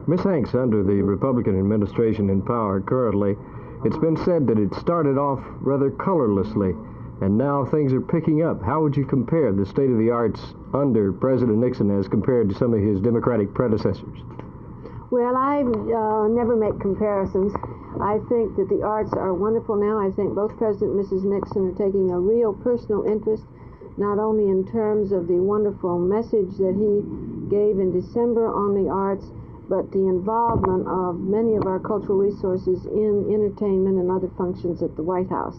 Ms. Hanks, under the Republican administration in power currently, it's been said that it started off rather colorlessly, and now things are picking up. How would you compare the state of the arts under President Nixon as compared to some of his Democratic predecessors? Well, I never make comparisons. I think that the arts are wonderful now. I think both President and Mrs. Nixon are taking a real personal interest, not only in terms of the wonderful message that he gave in December on the arts, but the involvement of many of our cultural resources in entertainment and other functions at the White House.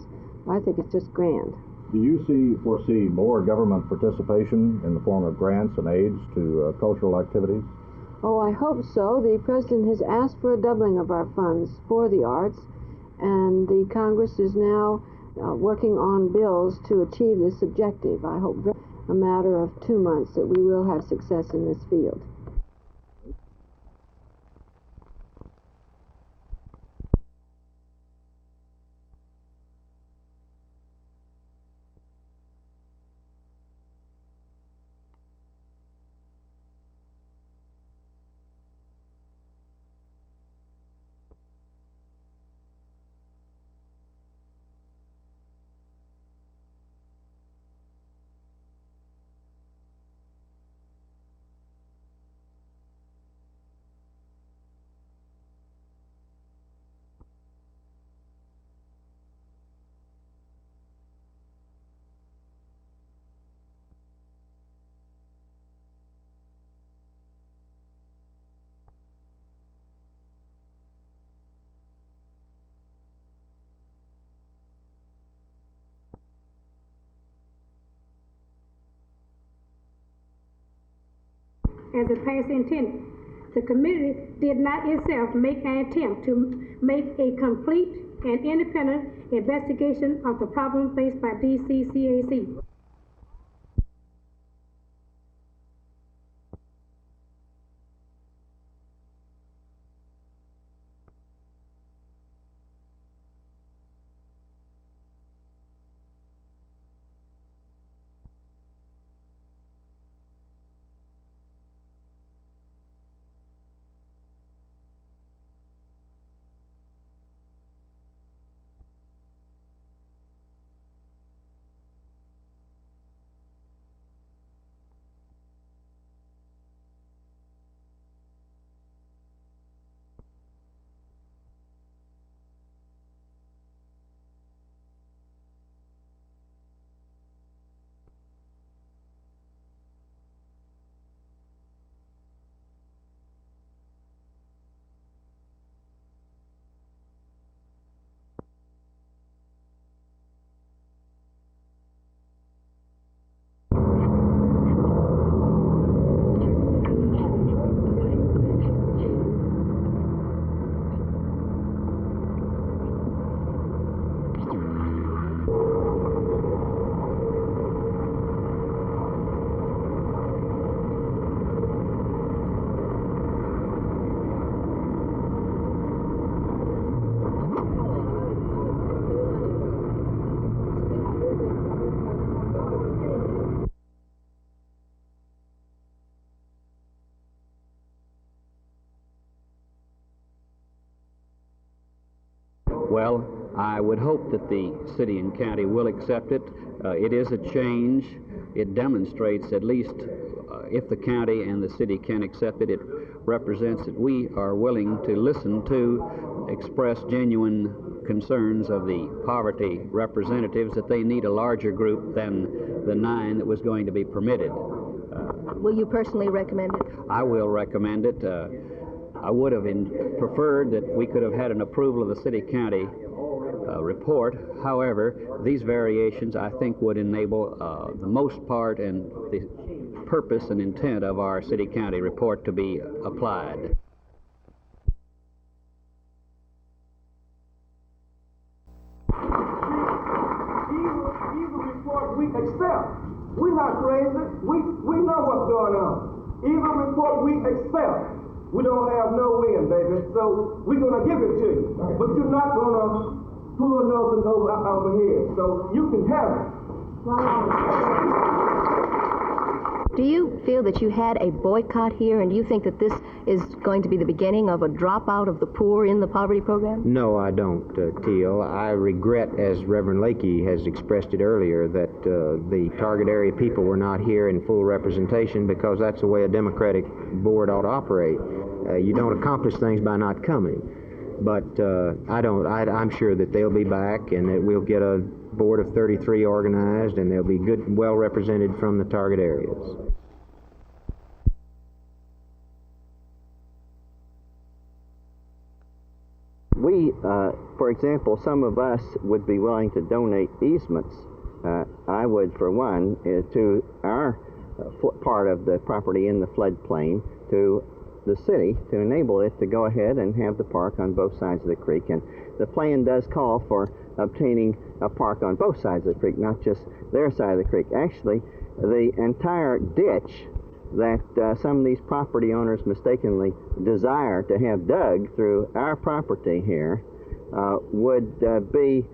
I think it's just grand. Do you foresee more government participation in the form of grants and aids to cultural activities? Oh, I hope so. The President has asked for a doubling of our funds for the arts, and the Congress is now working on bills to achieve this objective. I hope a matter of 2 months that we will have success in this field. As the past intended, the committee did not itself make an attempt to make a complete and independent investigation of the problem faced by DCCAC. Well, I would hope that the city and county will accept it. It is a change. It demonstrates, at least if the county and the city can accept it, it represents that we are willing to listen to, express genuine concerns of the poverty representatives, that they need a larger group than the 9 that was going to be permitted. Will you personally recommend it? I will recommend it. I would have preferred that we could have had an approval of the city-county report. However, these variations, I think, would enable the most part and the purpose and intent of our city-county report to be applied. Either report we accept. We're not crazy. We know what's going on. Either report we accept. We don't have no win, baby, so we're going to give it to you. But you're not going to pull nothing over here, so you can have it. Do you feel that you had a boycott here, and do you think that this is going to be the beginning of a dropout of the poor in the poverty program? No, I don't, Teel. I regret, as Reverend Luecke has expressed it earlier, that the target area people were not here in full representation, because that's the way a democratic board ought to operate. You don't accomplish things by not coming. But I'm sure that they'll be back, and that we'll get a board of 33 organized, and they'll be good, well represented from the target areas. We, for example, some of us would be willing to donate easements. I would, for one, to our part of the property in the floodplain, to the city, to enable it to go ahead and have the park on both sides of the creek. And the plan does call for obtaining a park on both sides of the creek, not just their side of the creek. Actually, the entire ditch that some of these property owners mistakenly desire to have dug through our property here would be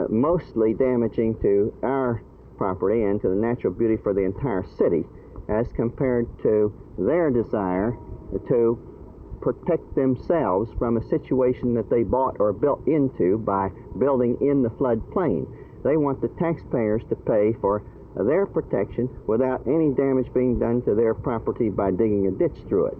mostly damaging to our property and to the natural beauty for the entire city, as compared to their desire to protect themselves from a situation that they bought or built into by building in the floodplain. They want the taxpayers to pay for their protection without any damage being done to their property by digging a ditch through it.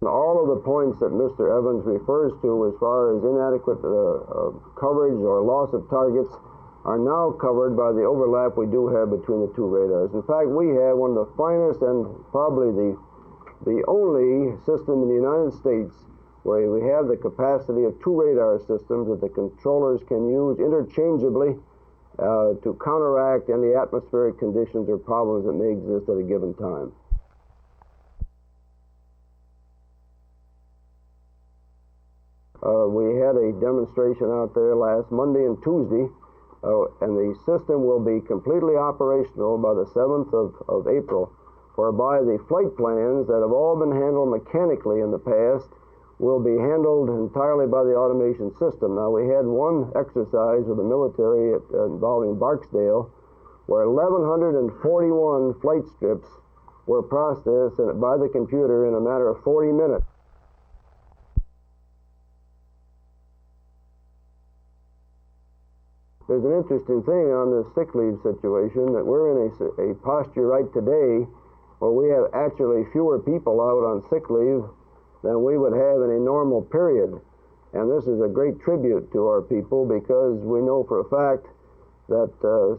All of the points that Mr. Evans refers to as far as inadequate coverage or loss of targets are now covered by the overlap we do have between the two radars. In fact, we have one of the finest and probably the only system in the United States where we have the capacity of two radar systems that the controllers can use interchangeably to counteract any atmospheric conditions or problems that may exist at a given time. We had a demonstration out there last Monday and Tuesday, and the system will be completely operational by the 7th of April, whereby the flight plans that have all been handled mechanically in the past will be handled entirely by the automation system. Now, we had one exercise with the military involving Barksdale, where 1,141 flight strips were processed by the computer in a matter of 40 minutes. There's an interesting thing on this sick leave situation, that we're in a posture right today where we have actually fewer people out on sick leave than we would have in a normal period. And this is a great tribute to our people, because we know for a fact that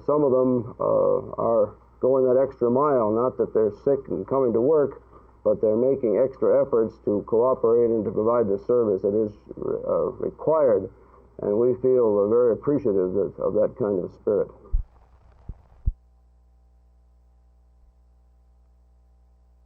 some of them are going that extra mile, not that they're sick and coming to work, but they're making extra efforts to cooperate and to provide the service that is required. And we feel very appreciative of that kind of spirit.